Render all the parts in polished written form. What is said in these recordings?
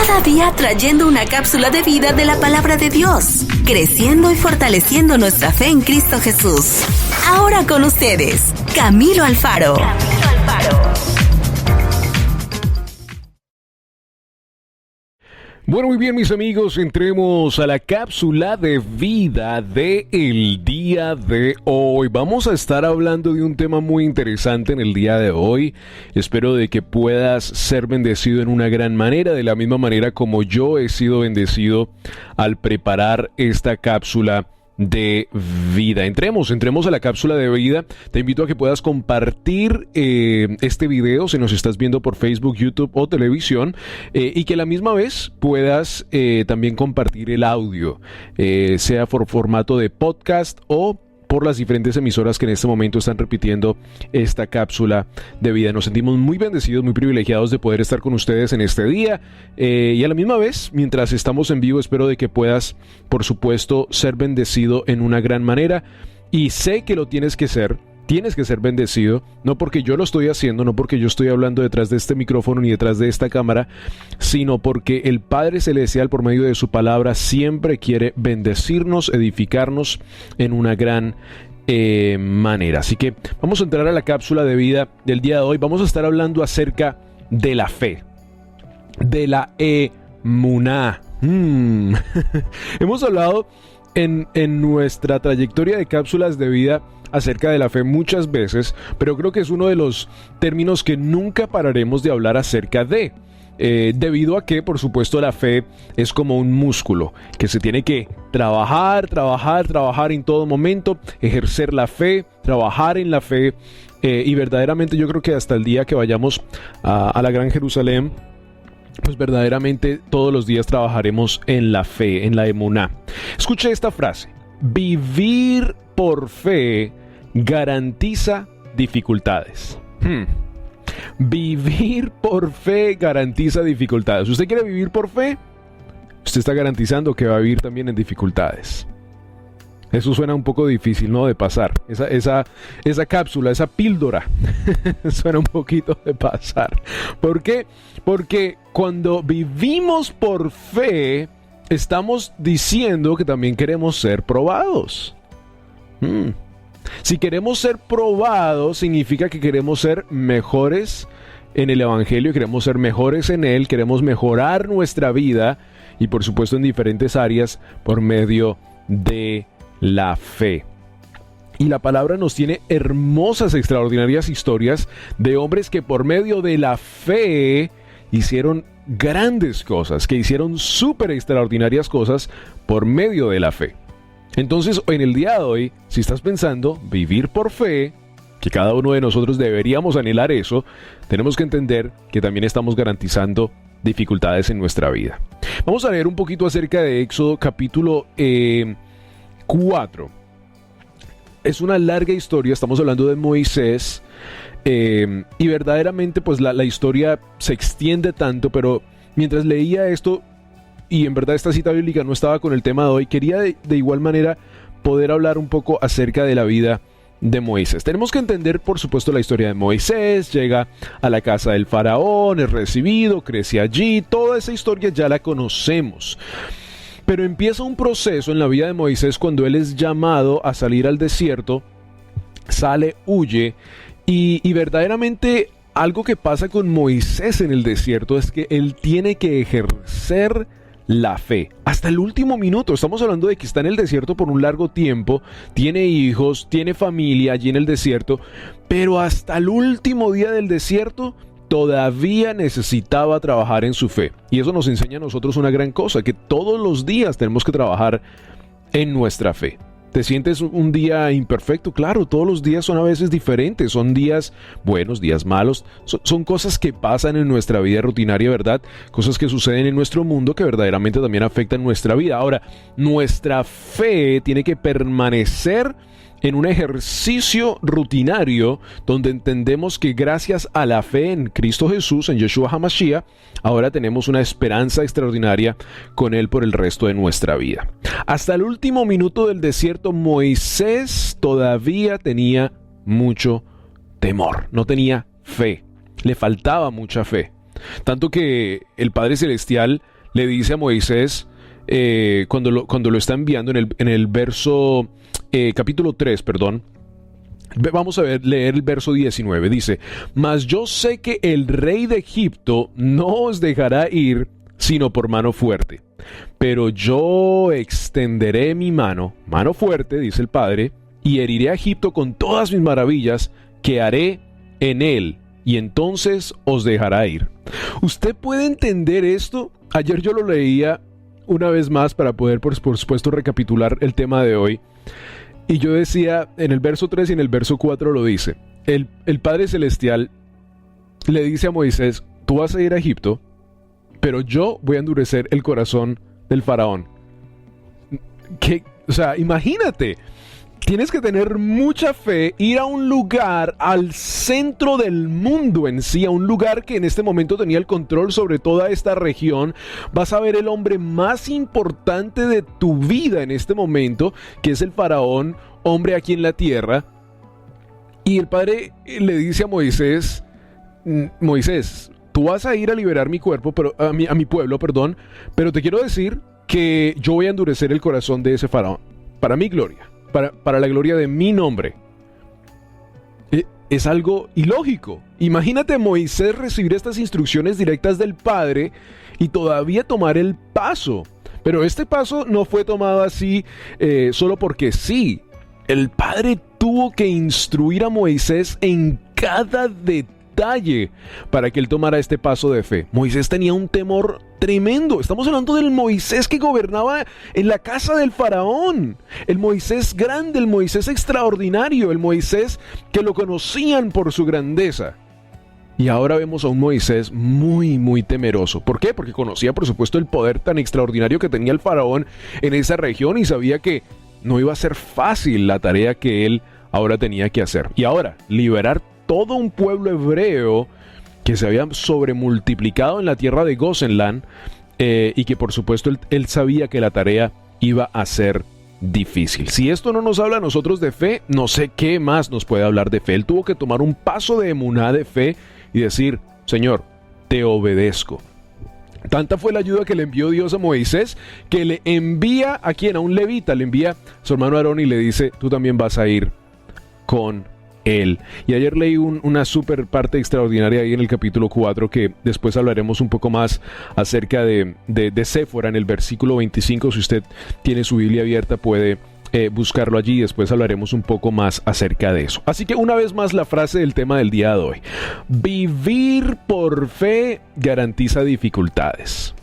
Cada día trayendo una cápsula de vida de la palabra de Dios, creciendo y fortaleciendo nuestra fe en Cristo Jesús. Ahora con ustedes, Camilo Alfaro. Bueno, muy bien, mis amigos, entremos a la cápsula de vida del día de hoy. Vamos a estar hablando de un tema muy interesante en el día de hoy. Espero de que puedas ser bendecido en una gran manera, de la misma manera como yo he sido bendecido al preparar esta cápsula de vida. Entremos a la cápsula de vida. Te invito a que puedas compartir este video si nos estás viendo por Facebook, YouTube o televisión, y que a la misma vez puedas también compartir el audio, sea por formato de podcast o por las diferentes emisoras que en este momento están repitiendo esta cápsula de vida. Nos sentimos muy bendecidos, muy privilegiados de poder estar con ustedes en este día, y a la misma vez, mientras estamos en vivo, espero de que puedas, por supuesto, ser bendecido en una gran manera, y sé que lo tienes que ser bendecido, no porque yo lo estoy haciendo, no porque yo estoy hablando detrás de este micrófono ni detrás de esta cámara, sino porque el Padre Celestial, por medio de su palabra, siempre quiere bendecirnos, edificarnos en una gran manera. Así que vamos a entrar a la cápsula de vida del día de hoy. Vamos a estar hablando acerca de la fe, de la emuná. Hemos hablado en nuestra trayectoria de cápsulas de vida acerca de la fe muchas veces, pero creo que es uno de los términos que nunca pararemos de hablar acerca de, debido a que, por supuesto, la fe es como un músculo que se tiene que trabajar en todo momento, ejercer la fe, trabajar en la fe, y verdaderamente yo creo que hasta el día que vayamos a la Gran Jerusalén, pues verdaderamente todos los días trabajaremos en la fe, en la emuná. Escuche esta frase: vivir por fe garantiza dificultades. Vivir por fe garantiza dificultades. ¿Usted quiere vivir por fe? Usted está garantizando que va a vivir también en dificultades. Eso suena un poco difícil, ¿no? De pasar. Esa cápsula, esa píldora, suena un poquito de pasar. ¿Por qué? Porque cuando vivimos por fe, estamos diciendo que también queremos ser probados. Si queremos ser probados, significa que queremos ser mejores en el Evangelio, queremos ser mejores en Él, queremos mejorar nuestra vida y, por supuesto, en diferentes áreas por medio de la fe. Y la palabra nos tiene hermosas, extraordinarias historias de hombres que por medio de la fe hicieron grandes cosas, que hicieron súper extraordinarias cosas por medio de la fe. Entonces, en el día de hoy, si estás pensando vivir por fe, que cada uno de nosotros deberíamos anhelar eso, tenemos que entender que también estamos garantizando dificultades en nuestra vida. Vamos a leer un poquito acerca de Éxodo capítulo 4. Es una larga historia, estamos hablando de Moisés, y verdaderamente pues la historia se extiende tanto, pero mientras leía esto, y en verdad esta cita bíblica no estaba con el tema de hoy, quería de igual manera poder hablar un poco acerca de la vida de Moisés. Tenemos que entender, por supuesto, la historia de Moisés. Llega a la casa del faraón, es recibido, crece allí, toda esa historia ya la conocemos. Pero empieza un proceso en la vida de Moisés cuando él es llamado a salir al desierto, sale, huye, y verdaderamente algo que pasa con Moisés en el desierto es que él tiene que ejercer la fe hasta el último minuto. Estamos hablando de que está en el desierto por un largo tiempo, tiene hijos, tiene familia allí en el desierto, pero hasta el último día del desierto todavía necesitaba trabajar en su fe. Y eso nos enseña a nosotros una gran cosa, que todos los días tenemos que trabajar en nuestra fe. ¿Te sientes un día imperfecto? Claro, todos los días son a veces diferentes, son días buenos, días malos, son cosas que pasan en nuestra vida rutinaria, ¿verdad? Cosas que suceden en nuestro mundo que verdaderamente también afectan nuestra vida. Ahora, nuestra fe tiene que permanecer en un ejercicio rutinario donde entendemos que gracias a la fe en Cristo Jesús, en Yeshua HaMashiach, ahora tenemos una esperanza extraordinaria con Él por el resto de nuestra vida. Hasta el último minuto del desierto, Moisés todavía tenía mucho temor, no tenía fe, le faltaba mucha fe. Tanto que el Padre Celestial le dice a Moisés, cuando lo está enviando en el verso, capítulo 3, perdón. Vamos a leer el verso 19. Dice: mas yo sé que el rey de Egipto no os dejará ir sino por mano fuerte. Pero yo extenderé mi mano fuerte, dice el Padre, y heriré a Egipto con todas mis maravillas que haré en él, y entonces os dejará ir. ¿Usted puede entender esto? Ayer yo lo leía una vez más para poder, por supuesto, recapitular el tema de hoy. Y yo decía, en el verso 3 y en el verso 4 lo dice, el Padre Celestial le dice a Moisés: tú vas a ir a Egipto, pero yo voy a endurecer el corazón del faraón. O sea, imagínate, tienes que tener mucha fe, ir a un lugar, al centro del mundo en sí, a un lugar que en este momento tenía el control sobre toda esta región. Vas a ver el hombre más importante de tu vida en este momento, que es el faraón, hombre aquí en la tierra. Y el Padre le dice a Moisés: Moisés, tú vas a ir a liberar mi cuerpo, pero a mi pueblo, perdón, pero te quiero decir que yo voy a endurecer el corazón de ese faraón, para mi gloria, para la gloria de mi nombre. Es algo ilógico. Imagínate Moisés recibir estas instrucciones directas del Padre y todavía tomar el paso. Pero este paso no fue tomado así solo porque sí. El Padre tuvo que instruir a Moisés en cada detalle para que él tomara este paso de fe. Moisés tenía un temor tremendo. Estamos hablando del Moisés que gobernaba en la casa del faraón. El Moisés grande, el Moisés extraordinario, el Moisés que lo conocían por su grandeza. Y ahora vemos a un Moisés muy, muy temeroso. ¿Por qué? Porque conocía, por supuesto, el poder tan extraordinario que tenía el faraón en esa región y sabía que no iba a ser fácil la tarea que él ahora tenía que hacer. Y ahora, liberar todo un pueblo hebreo que se había sobremultiplicado en la tierra de Gosenland, y que por supuesto él sabía que la tarea iba a ser difícil. Si esto no nos habla a nosotros de fe, no sé qué más nos puede hablar de fe. Él tuvo que tomar un paso de emuná, de fe, y decir: Señor, te obedezco. Tanta fue la ayuda que le envió Dios a Moisés, que le envía a quien, a un levita, le envía a su hermano Aarón y le dice: tú también vas a ir con él. Y ayer leí una super parte extraordinaria ahí en el capítulo 4, que después hablaremos un poco más acerca de Séfora en el versículo 25. Si usted tiene su Biblia abierta puede buscarlo allí y después hablaremos un poco más acerca de eso. Así que una vez más la frase del tema del día de hoy: vivir por fe garantiza dificultades.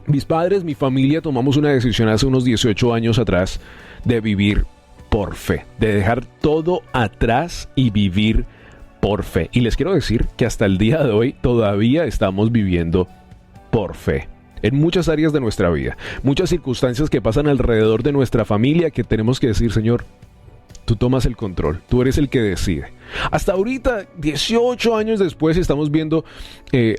Mis padres, mi familia tomamos una decisión hace unos 18 años atrás de vivir por fe, de dejar todo atrás y vivir por fe. Y les quiero decir que hasta el día de hoy todavía estamos viviendo por fe. En muchas áreas de nuestra vida, muchas circunstancias que pasan alrededor de nuestra familia, que tenemos que decir: Señor, tú tomas el control, tú eres el que decide. Hasta ahorita, 18 años después, estamos viendo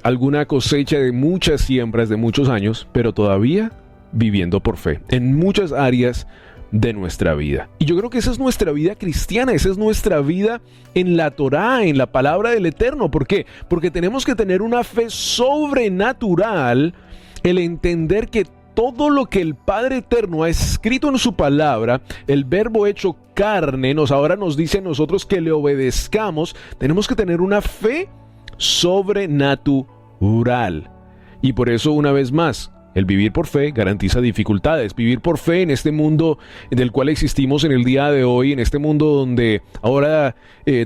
alguna cosecha de muchas siembras de muchos años, pero todavía viviendo por fe, en muchas áreas de nuestra vida. Y yo creo que esa es nuestra vida cristiana, esa es nuestra vida en la Torá, en la palabra del Eterno. ¿Por qué? Porque tenemos que tener una fe sobrenatural, el entender que todo lo que el Padre Eterno ha escrito en su palabra, el verbo hecho carne, ahora nos dice a nosotros que le obedezcamos. Tenemos que tener una fe sobrenatural. Y por eso, una vez más, el vivir por fe garantiza dificultades. Vivir por fe en este mundo en el cual existimos en el día de hoy, en este mundo donde ahora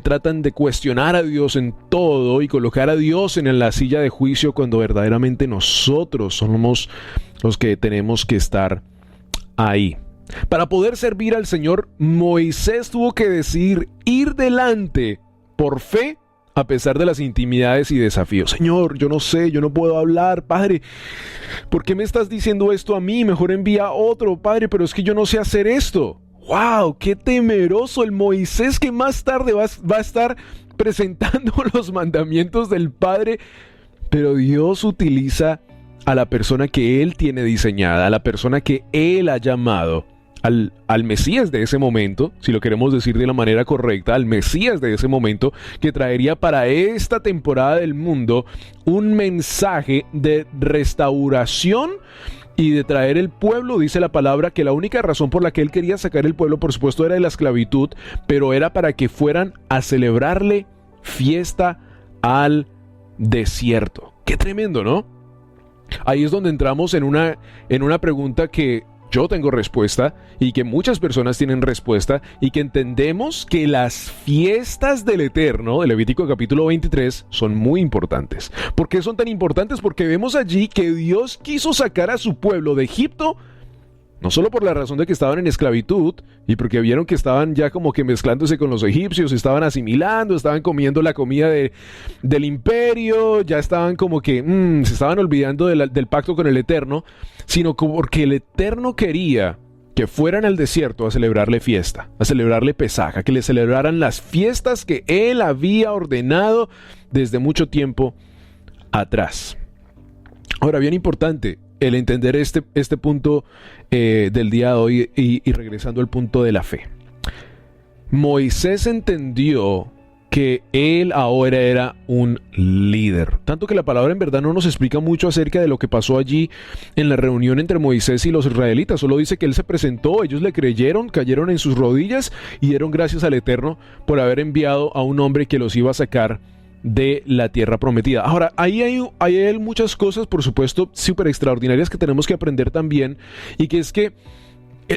tratan de cuestionar a Dios en todo y colocar a Dios en la silla de juicio, cuando verdaderamente nosotros somos los que tenemos que estar ahí. Para poder servir al Señor, Moisés tuvo que decidir ir delante por fe, a pesar de las intimidades y desafíos. Señor, yo no sé, yo no puedo hablar. Padre, ¿por qué me estás diciendo esto a mí? Mejor envía a otro. Padre, pero es que yo no sé hacer esto. ¡Wow! ¡Qué temeroso! El Moisés que más tarde va a estar presentando los mandamientos del Padre. Pero Dios utiliza a la persona que Él tiene diseñada, a la persona que Él ha llamado al Mesías de ese momento, si lo queremos decir de la manera correcta, al Mesías de ese momento, que traería para esta temporada del mundo un mensaje de restauración y de traer el pueblo. Dice la palabra que la única razón por la que él quería sacar el pueblo, por supuesto, era de la esclavitud, pero era para que fueran a celebrarle fiesta al desierto. Qué tremendo, ¿no? Ahí es donde entramos en una pregunta que yo tengo respuesta y que muchas personas tienen respuesta, y que entendemos que las fiestas del Eterno, de Levítico capítulo 23, son muy importantes. ¿Por qué son tan importantes? Porque vemos allí que Dios quiso sacar a su pueblo de Egipto, no solo por la razón de que estaban en esclavitud y porque vieron que estaban ya como que mezclándose con los egipcios, estaban asimilando, estaban comiendo la comida del imperio, ya estaban como que se estaban olvidando del pacto con el Eterno, sino porque el Eterno quería que fueran al desierto a celebrarle fiesta, a celebrarle Pesaj, que le celebraran las fiestas que Él había ordenado desde mucho tiempo atrás. Ahora, bien importante el entender este punto del día de hoy, y regresando al punto de la fe. Moisés entendió que él ahora era un líder, tanto que la palabra en verdad no nos explica mucho acerca de lo que pasó allí en la reunión entre Moisés y los israelitas. Solo dice que él se presentó, ellos le creyeron, cayeron en sus rodillas y dieron gracias al Eterno por haber enviado a un hombre que los iba a sacar de la tierra prometida. Ahora, ahí hay muchas cosas, por supuesto, súper extraordinarias que tenemos que aprender también, y que es que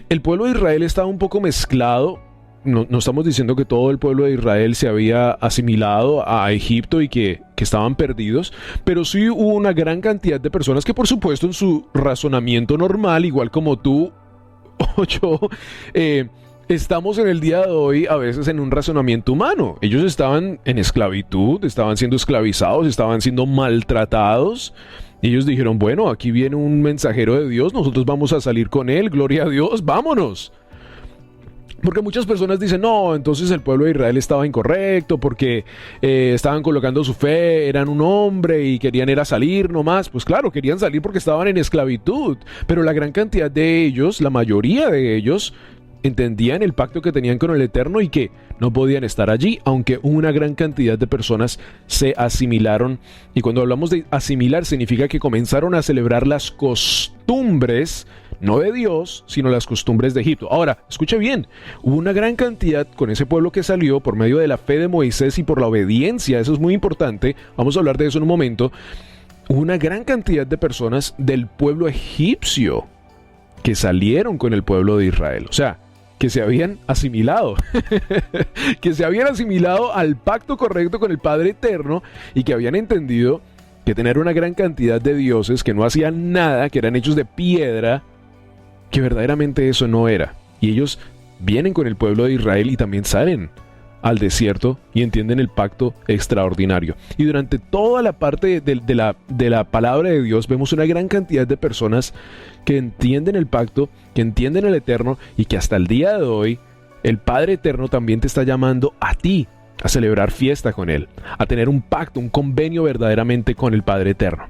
el pueblo de Israel estaba un poco mezclado. No estamos diciendo que todo el pueblo de Israel se había asimilado a Egipto y que estaban perdidos, pero sí hubo una gran cantidad de personas que, por supuesto, en su razonamiento normal, igual como tú o yo, estamos en el día de hoy a veces en un razonamiento humano. Ellos estaban en esclavitud, estaban siendo esclavizados, estaban siendo maltratados. Y ellos dijeron, bueno, aquí viene un mensajero de Dios, nosotros vamos a salir con él, gloria a Dios, vámonos. Porque muchas personas dicen, no, entonces el pueblo de Israel estaba incorrecto porque estaban colocando su fe, eran un hombre y querían era salir nomás. Pues claro, querían salir porque estaban en esclavitud, pero la gran cantidad de ellos, la mayoría de ellos, entendían el pacto que tenían con el Eterno y que no podían estar allí, aunque una gran cantidad de personas se asimilaron. Y cuando hablamos de asimilar, significa que comenzaron a celebrar las costumbres, no de Dios, sino las costumbres de Egipto. Ahora, escuche bien, hubo una gran cantidad con ese pueblo que salió por medio de la fe de Moisés y por la obediencia. Eso es muy importante, vamos a hablar de eso en un momento. Hubo una gran cantidad de personas del pueblo egipcio que salieron con el pueblo de Israel. O sea, que se habían asimilado, que se habían asimilado al pacto correcto con el Padre Eterno, y que habían entendido que tener una gran cantidad de dioses que no hacían nada, que eran hechos de piedra, que verdaderamente eso no era. Y ellos vienen con el pueblo de Israel y también salen al desierto y entienden el pacto extraordinario. Y durante toda la parte de la palabra de Dios vemos una gran cantidad de personas que entienden el pacto, que entienden el Eterno, y que hasta el día de hoy el Padre Eterno también te está llamando a ti a celebrar fiesta con Él, a tener un pacto, un convenio verdaderamente con el Padre Eterno.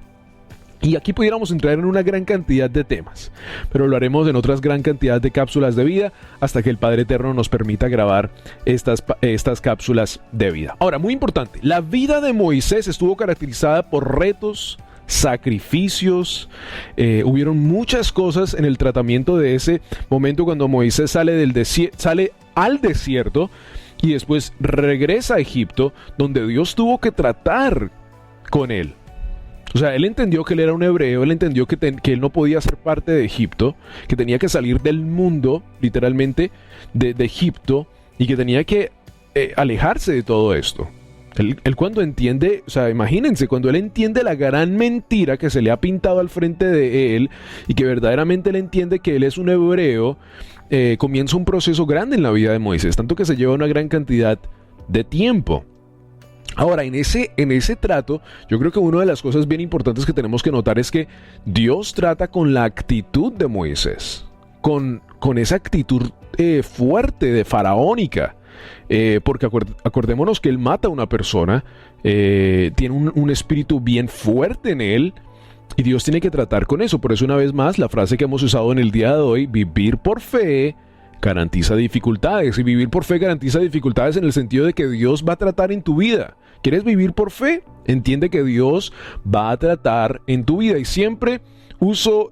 Y aquí pudiéramos entrar en una gran cantidad de temas, pero lo haremos en otras gran cantidad de cápsulas de vida hasta que el Padre Eterno nos permita grabar estas cápsulas de vida. Ahora, muy importante, la vida de Moisés estuvo caracterizada por retos, sacrificios, hubieron muchas cosas en el tratamiento de ese momento cuando Moisés sale al desierto y después regresa a Egipto, donde Dios tuvo que tratar con él. O sea, él entendió que él era un hebreo, él entendió que él no podía ser parte de Egipto, que tenía que salir del mundo, literalmente, de Egipto, y que tenía que alejarse de todo esto. Él cuando entiende, o sea, imagínense, cuando él entiende la gran mentira que se le ha pintado al frente de él, y que verdaderamente él entiende que él es un hebreo, comienza un proceso grande en la vida de Moisés, tanto que se lleva una gran cantidad de tiempo. Ahora, en ese trato, yo creo que una de las cosas bien importantes que tenemos que notar es que Dios trata con la actitud de Moisés, con esa actitud fuerte, de faraónica, porque acordémonos que él mata a una persona, tiene un espíritu bien fuerte en él, y Dios tiene que tratar con eso. Por eso, una vez más, la frase que hemos usado en el día de hoy, vivir por fe, garantiza dificultades. Y vivir por fe garantiza dificultades en el sentido de que Dios va a tratar en tu vida. ¿Quieres vivir por fe? Entiende que Dios va a tratar en tu vida. Y siempre uso,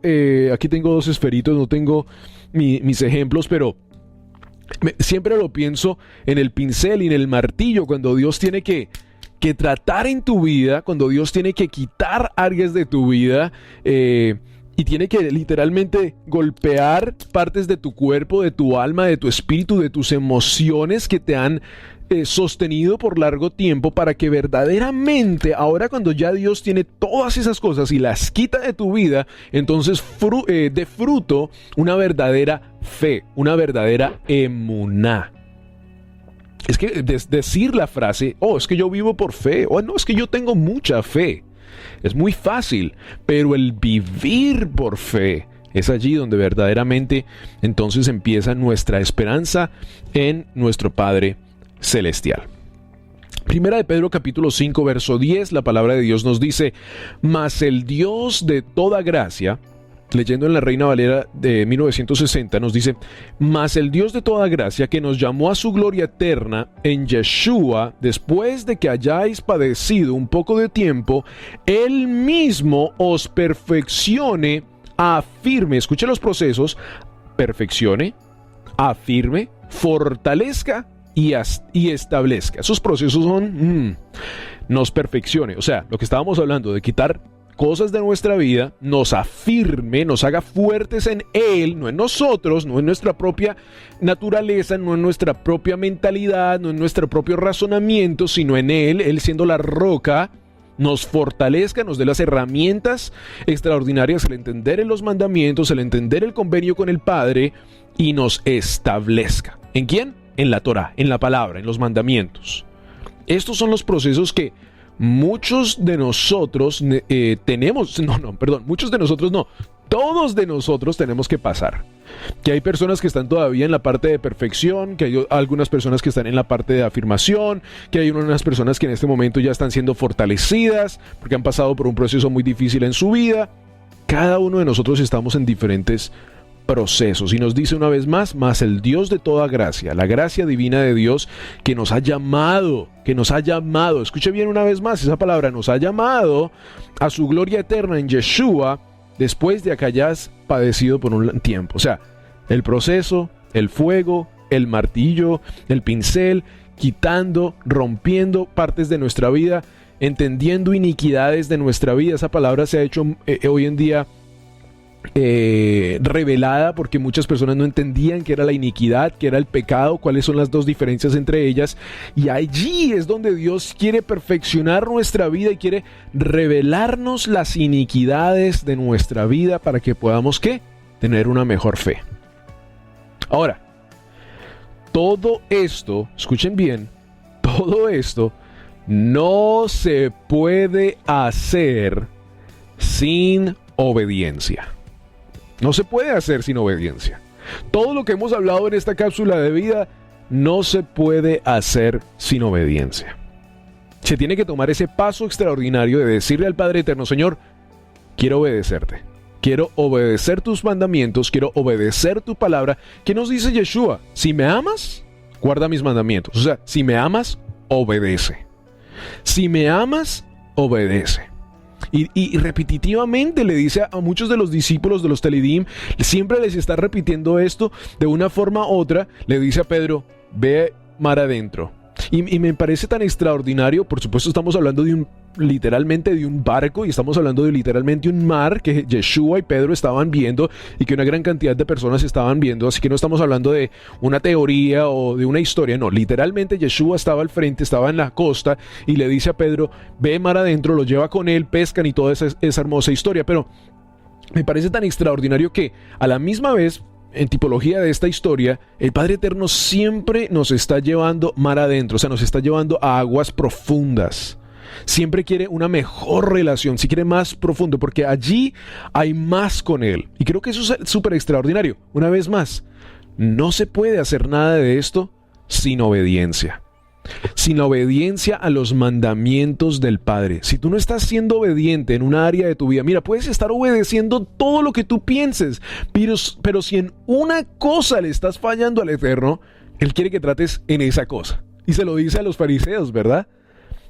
aquí tengo dos esferitos, no tengo mis ejemplos, pero siempre lo pienso en el pincel y en el martillo, cuando Dios tiene que tratar en tu vida, cuando Dios tiene que quitar áreas de tu vida, y tiene que literalmente golpear partes de tu cuerpo, de tu alma, de tu espíritu, de tus emociones que te han sostenido por largo tiempo, para que verdaderamente, ahora cuando ya Dios tiene todas esas cosas y las quita de tu vida, entonces dé fruto una verdadera fe, una verdadera emuná. Es que decir la frase, es que yo vivo por fe, no, es que yo tengo mucha fe, es muy fácil, pero el vivir por fe es allí donde verdaderamente entonces empieza nuestra esperanza en nuestro Padre Celestial. Primera de Pedro capítulo 5 verso 10, la palabra de Dios nos dice: mas el Dios de toda gracia, leyendo en la Reina Valera de 1960, nos dice: mas el Dios de toda gracia, que nos llamó a su gloria eterna en Yeshua, después de que hayáis padecido un poco de tiempo, Él mismo os perfeccione, afirme, escuche los procesos: perfeccione, afirme, fortalezca y establezca. Esos procesos son nos perfeccione. O sea, lo que estábamos hablando de quitar cosas de nuestra vida, nos afirme, nos haga fuertes en Él, no en nosotros, no en nuestra propia naturaleza, no en nuestra propia mentalidad, no en nuestro propio razonamiento, sino en Él siendo la roca, nos fortalezca, nos dé las herramientas extraordinarias, el entender en los mandamientos, el entender el convenio con el Padre, y nos establezca. ¿En quién? En la Torá, en la palabra, en los mandamientos. Estos son los procesos que muchos de nosotros todos de nosotros tenemos que pasar. Que hay personas que están todavía en la parte de perfección, que hay algunas personas que están en la parte de afirmación, que hay unas personas que en este momento ya están siendo fortalecidas porque han pasado por un proceso muy difícil en su vida. Cada uno de nosotros estamos en diferentes procesos, y nos dice una vez más: mas el Dios de toda gracia, la gracia divina de Dios que nos ha llamado, escuche bien una vez más esa palabra, nos ha llamado a su gloria eterna en Yeshua, después de que hayas padecido por un tiempo. O sea, el proceso, el fuego, el martillo, el pincel, quitando, rompiendo partes de nuestra vida, entendiendo iniquidades de nuestra vida. Esa palabra se ha hecho hoy en día revelada, porque muchas personas no entendían qué era la iniquidad, qué era el pecado, cuáles son las dos diferencias entre ellas, y allí es donde Dios quiere perfeccionar nuestra vida y quiere revelarnos las iniquidades de nuestra vida para que podamos tener una mejor fe. Ahora, todo esto, escuchen bien, todo esto no se puede hacer sin obediencia. No se puede hacer sin obediencia. Todo lo que hemos hablado en esta cápsula de vida no se puede hacer sin obediencia. Se tiene que tomar ese paso extraordinario de decirle al Padre Eterno: Señor, quiero obedecerte. Quiero obedecer tus mandamientos, quiero obedecer tu palabra. ¿Qué nos dice Yeshua? Si me amas, guarda mis mandamientos. O sea, si me amas, obedece. Si me amas, obedece. Y repetitivamente le dice a muchos de los discípulos de los Telidim, siempre les está repitiendo esto de una forma u otra. Le dice a Pedro: ve mar adentro. Y me parece tan extraordinario. Por supuesto, estamos hablando literalmente de un barco, y estamos hablando de literalmente un mar que Yeshua y Pedro estaban viendo, y que una gran cantidad de personas estaban viendo. Así que no estamos hablando de una teoría o de una historia, no, literalmente Yeshua estaba al frente, estaba en la costa, y le dice a Pedro: ve mar adentro, lo lleva con él, pescan y toda esa hermosa historia. Pero me parece tan extraordinario que a la misma vez, en tipología de esta historia, el Padre Eterno siempre nos está llevando mar adentro, o sea, nos está llevando a aguas profundas. Siempre quiere una mejor relación, si quiere más profundo, porque allí hay más con Él. Y creo que eso es súper extraordinario. Una vez más, no se puede hacer nada de esto sin obediencia. sin la obediencia a los mandamientos del Padre. Si tú no estás siendo obediente en una área de tu vida, mira, puedes estar obedeciendo todo lo que tú pienses, pero si en una cosa le estás fallando al Eterno, Él quiere que trates en esa cosa. Y se lo dice a los fariseos, ¿verdad?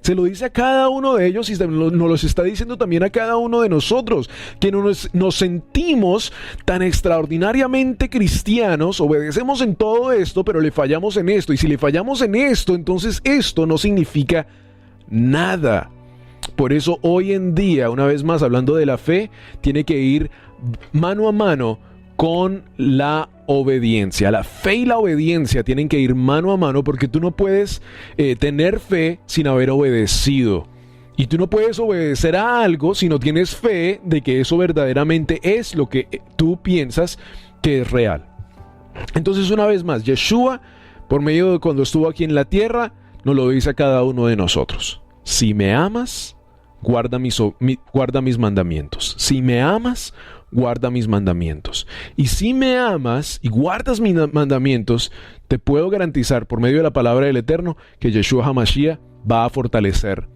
Se lo dice a cada uno de ellos y nos los está diciendo también a cada uno de nosotros, que nos sentimos tan extraordinariamente cristianos, obedecemos en todo esto, pero le fallamos en esto. Y si le fallamos en esto, entonces esto no significa nada. Por eso hoy en día, una vez más hablando de la fe, tiene que ir mano a mano con la obediencia. La fe y la obediencia tienen que ir mano a mano, porque tú no puedes tener fe sin haber obedecido. Y tú no puedes obedecer a algo si no tienes fe de que eso verdaderamente es lo que tú piensas que es real. Entonces, una vez más, Yeshua, por medio de cuando estuvo aquí en la tierra, nos lo dice a cada uno de nosotros: si me amas, guarda mis mandamientos. Si me amas, guarda mis mandamientos. Y si me amas y guardas mis mandamientos, te puedo garantizar por medio de la palabra del Eterno que Yeshua HaMashiach va a fortalecer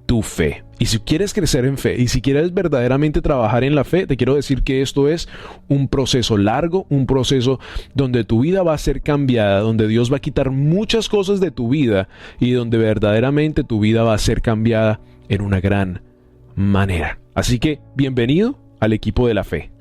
tu fe. Y si quieres crecer en fe y si quieres verdaderamente trabajar en la fe, te quiero decir que esto es un proceso largo, un proceso donde tu vida va a ser cambiada, donde Dios va a quitar muchas cosas de tu vida y donde verdaderamente tu vida va a ser cambiada en una gran manera. Así que bienvenido al equipo de la fe.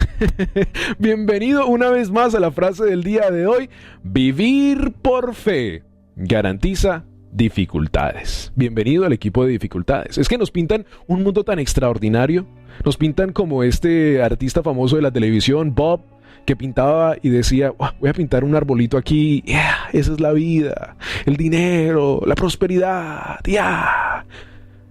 Bienvenido una vez más a la frase del día de hoy: vivir por fe garantiza dificultades. Bienvenido al equipo de dificultades. Es que nos pintan un mundo tan extraordinario. Nos pintan como este artista famoso de la televisión, Bob, que pintaba y decía: voy a pintar un arbolito aquí, esa es la vida, el dinero, la prosperidad,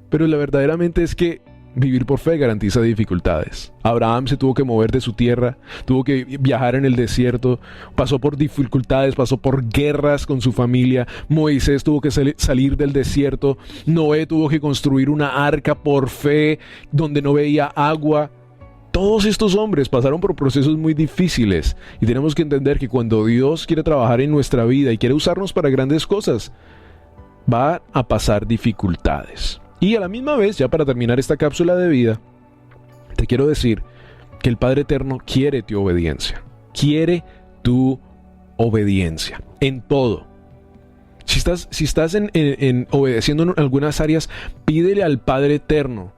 Pero la verdaderamente es que vivir por fe garantiza dificultades. Abraham se tuvo que mover de su tierra, tuvo que viajar en el desierto, pasó por dificultades, pasó por guerras con su familia. Moisés tuvo que salir del desierto. Noé tuvo que construir una arca por fe donde no veía agua. Todos estos hombres pasaron por procesos muy difíciles y tenemos que entender que cuando Dios quiere trabajar en nuestra vida y quiere usarnos para grandes cosas, va a pasar dificultades. Y a la misma vez, ya para terminar esta cápsula de vida, te quiero decir que el Padre Eterno quiere tu obediencia. Quiere tu obediencia en todo. Si estás en obedeciendo en algunas áreas, pídele al Padre Eterno.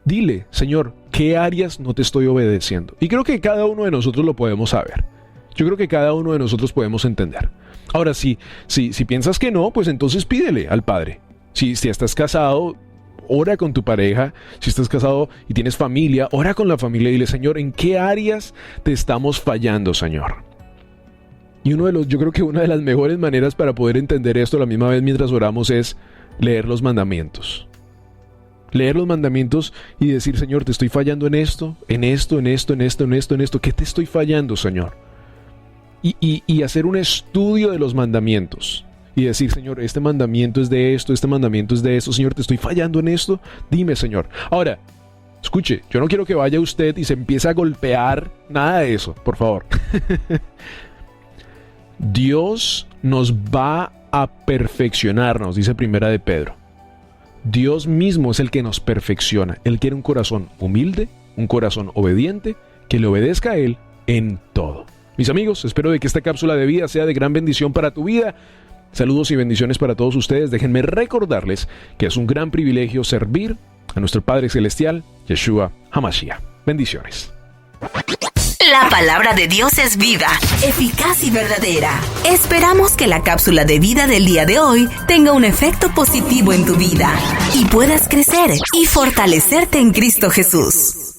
Dile: Señor, ¿qué áreas no te estoy obedeciendo? Y creo que cada uno de nosotros lo podemos saber. Yo creo que cada uno de nosotros podemos entender. Ahora, si piensas que no, pues entonces pídele al Padre. Si estás casado, ora con tu pareja. Si estás casado y tienes familia, ora con la familia y dile: Señor, ¿en qué áreas te estamos fallando, Señor? Y yo creo que una de las mejores maneras para poder entender esto a la misma vez mientras oramos es leer los mandamientos. Leer los mandamientos y decir: Señor, te estoy fallando en esto, en esto, en esto, en esto, en esto, en esto. ¿Qué te estoy fallando, Señor? Y hacer un estudio de los mandamientos. Y decir: Señor, este mandamiento es de esto, este mandamiento es de esto. Señor, ¿te estoy fallando en esto? Dime, Señor. Ahora, escuche, yo no quiero que vaya usted y se empiece a golpear. Nada de eso, por favor. Dios nos va a perfeccionar, nos dice Primera de Pedro. Dios mismo es el que nos perfecciona. Él quiere un corazón humilde, un corazón obediente, que le obedezca a Él en todo. Mis amigos, espero de que esta cápsula de vida sea de gran bendición para tu vida. Saludos y bendiciones para todos ustedes. Déjenme recordarles que es un gran privilegio servir a nuestro Padre Celestial, Yeshua HaMashiach. Bendiciones. La palabra de Dios es viva, eficaz y verdadera. Esperamos que la cápsula de vida del día de hoy tenga un efecto positivo en tu vida y puedas crecer y fortalecerte en Cristo Jesús.